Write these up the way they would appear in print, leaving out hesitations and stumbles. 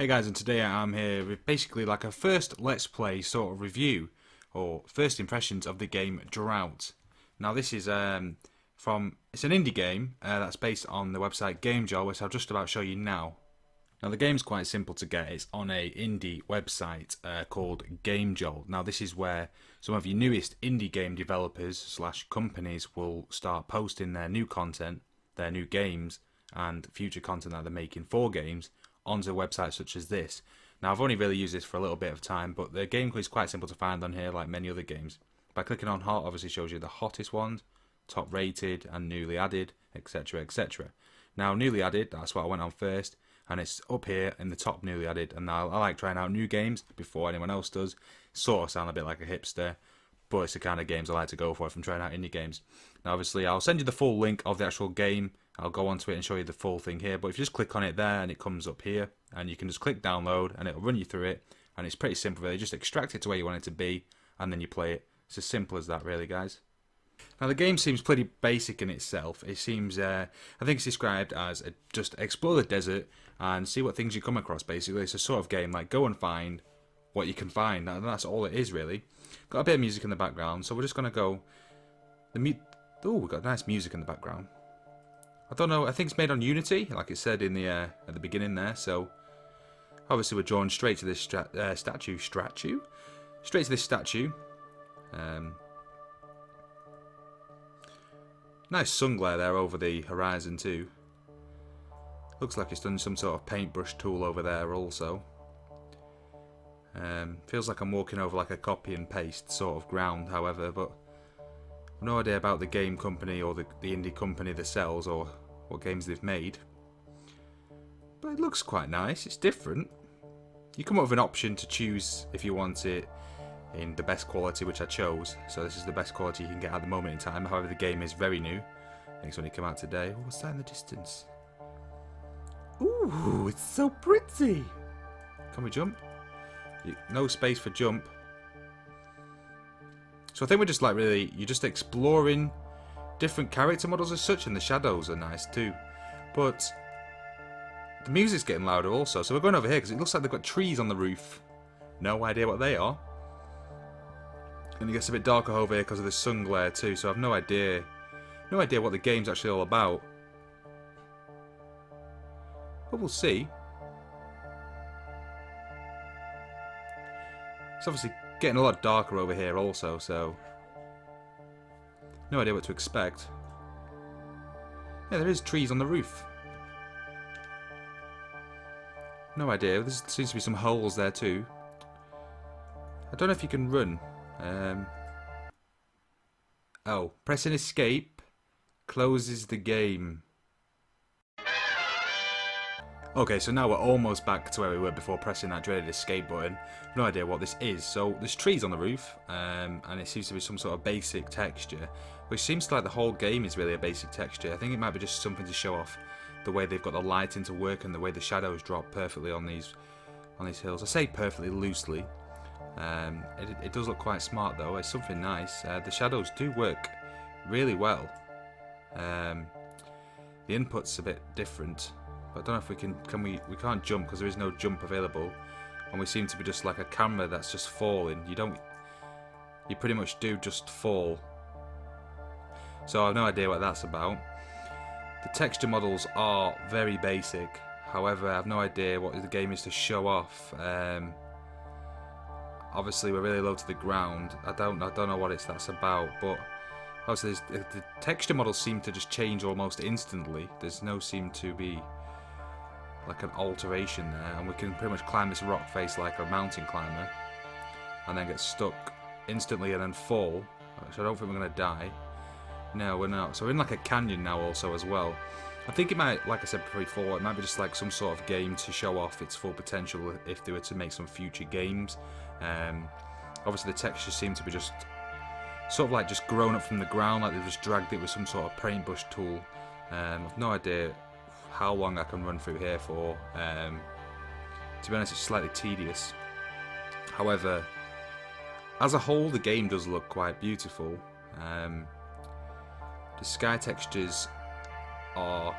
Hey guys, and today I'm here with basically like a first Let's Play sort of review, or first impressions of the game Draught. Now this is it's an indie game that's based on the website GameJolt, which I'll just about show you now. Now the game's quite simple to get. It's on a indie website called GameJolt. Now this is where some of your newest indie game developers slash companies will start posting their new content, their new games, and future content that they're making for games onto websites such as this. Now I've only really used this for a little bit of time, but the gameplay is quite simple to find on here like many other games. By clicking on hot, obviously shows you the hottest ones, top rated and newly added, etc, etc. Now newly added, that's what I went on first, and it's up here in the top newly added, and I like trying out new games before anyone else does. Sort of sound a bit like a hipster, but it's the kind of games I like to go for if I'm trying out indie games. Now obviously I'll send you the full link of the actual game. I'll go onto it and show you the full thing here, but if you just click on it there and it comes up here, and you can just click download and it'll run you through it, and it's pretty simple really. Just extract it to where you want it to be and then you play it. It's as simple as that really, guys. Now the game seems pretty basic in itself. It seems, I think it's described as just explore the desert and see what things you come across basically. It's a sort of game like go and find what you can find, and that's all it is really. Got a bit of music in the background, so we're just going to go, we've got nice music in the background. I don't know, I think it's made on Unity, like it said in the at the beginning there, so obviously we're drawn straight to this statue. Straight to this statue. Nice sun glare there over the horizon too. Looks like it's done some sort of paintbrush tool over there also. Feels like I'm walking over like a copy and paste sort of ground, however, but I've no idea about the game company or the indie company themselves or what games they've made. But it looks quite nice, it's different. You come up with an option to choose if you want it in the best quality, which I chose. So this is the best quality you can get at the moment in time. However, the game is very new. I think it's only come out today. Oh, what's that in the distance? Ooh, it's so pretty. Can we jump? No space for jump. So I think we're just like really, you're just exploring different character models as such, and the shadows are nice too. But the music's getting louder also, so we're going over here because it looks like they've got trees on the roof. No idea what they are. And it gets a bit darker over here because of the sun glare too, so I've no idea what the game's actually all about. But we'll see. It's obviously getting a lot darker over here also, so no idea what to expect. Yeah, there is trees on the roof. No idea. There seems to be some holes there too. I don't know if you can run. Oh, pressing escape closes the game. Okay, so now we're almost back to where we were before pressing that dreaded escape button. No idea what this is. So there's trees on the roof, and it seems to be some sort of basic texture, which seems like the whole game is really a basic texture. I think it might be just something to show off the way they've got the lighting to work and the way the shadows drop perfectly on these hills. I say perfectly loosely. It does look quite smart though. It's something nice. The shadows do work really well. The input's a bit different. I don't know if we can't jump because there is no jump available, and we seem to be just like a camera that's just falling. You pretty much do just fall. So I have no idea what that's about. The texture models are very basic, however I have no idea what the game is to show off. Obviously we're really low to the ground. I don't know what that's about, but obviously the texture models seem to just change almost instantly. There's no seem to be like an alteration there, and we can pretty much climb this rock face like a mountain climber and then get stuck instantly and then fall, so I don't think we're going to die. No, we're not. So we're in like a canyon now also as well. I think it might, like I said before, it might be just like some sort of game to show off its full potential if they were to make some future games. Obviously the textures seem to be just sort of like just grown up from the ground, like they've just dragged it with some sort of paintbrush tool. I've no idea how long I can run through here for. To be honest, it's slightly tedious. However, as a whole, the game does look quite beautiful. The sky textures are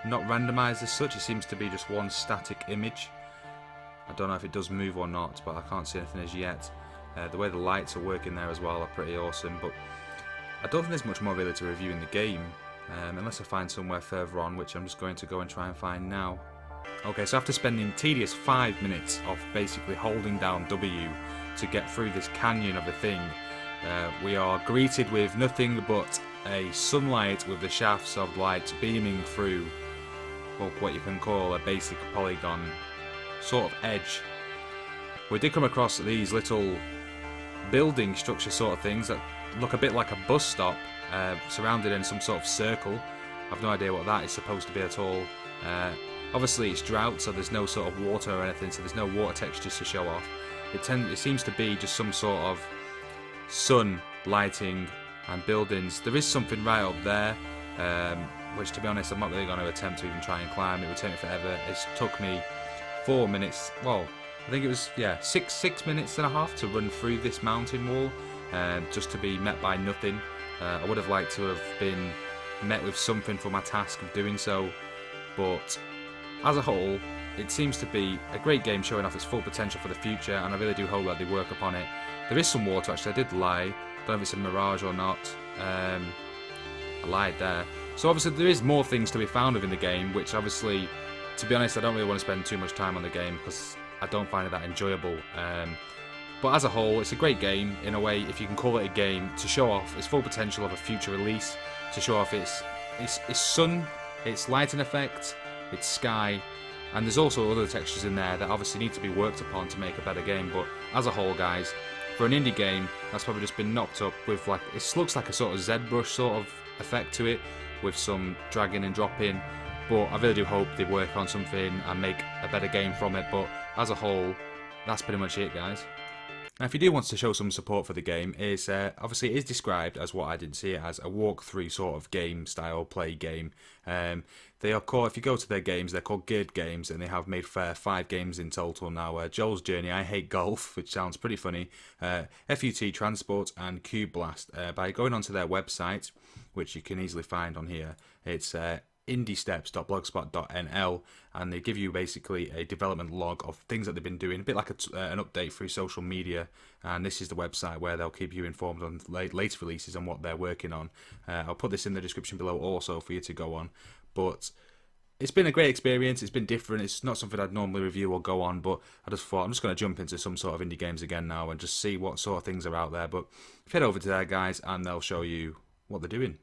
not randomized as such. It seems to be just one static image. I don't know if it does move or not, but I can't see anything as yet. The way the lights are working there as well are pretty awesome, but I don't think there's much more really to review in the game, unless I find somewhere further on, which I'm just going to go and try and find now. Okay, so after spending tedious 5 minutes of basically holding down W to get through this canyon of a thing, we are greeted with nothing but a sunlight with the shafts of light beaming through, well, what you can call a basic polygon sort of edge. We did come across these little building structure sort of things that look a bit like a bus stop, surrounded in some sort of circle. I've no idea what that is supposed to be at all. Obviously it's drought, so there's no sort of water or anything, so there's no water textures to show off. It seems to be just some sort of sun lighting and buildings. There is something right up there, which to be honest I'm not really going to attempt to even try and climb. It would take me forever. It took me 4 minutes, well, I think it was, yeah, 6 minutes and a half to run through this mountain wall, just to be met by nothing. I would have liked to have been met with something for my task of doing so, but as a whole, it seems to be a great game showing off its full potential for the future, and I really do hope that they work upon it. There is some water, actually, I did lie. Don't know if it's a mirage or not. I lied there. So obviously there is more things to be found within the game, which obviously, to be honest, I don't really want to spend too much time on the game because I don't find it that enjoyable. But as a whole, it's a great game, in a way, if you can call it a game, to show off its full potential of a future release, to show off its sun, its lighting effect, its sky, and there's also other textures in there that obviously need to be worked upon to make a better game. But as a whole, guys, for an indie game, that's probably just been knocked up with, like, it looks like a sort of ZBrush sort of effect to it, with some dragging and dropping. But I really do hope they work on something and make a better game from it. But as a whole, that's pretty much it, guys. Now, if you do want to show some support for the game, is obviously it is described as what I didn't see it as, a walkthrough sort of game style play game. They are called, if you go to their games, they're called Geared Games, and they have made 5 games in total now. Joel's Journey, I Hate Golf, which sounds pretty funny, FUT Transport, and Cube Blast. By going onto their website, which you can easily find on here, it's indiesteps.blogspot.nl, and they give you basically a development log of things that they've been doing, a bit like an update through social media, and this is the website where they'll keep you informed on latest releases and what they're working on. I'll put this in the description below also for you to go on, but it's been a great experience. It's been different. It's not something I'd normally review or go on, but I just thought I'm just going to jump into some sort of indie games again now and just see what sort of things are out there. But head over to there, guys, and they'll show you what they're doing.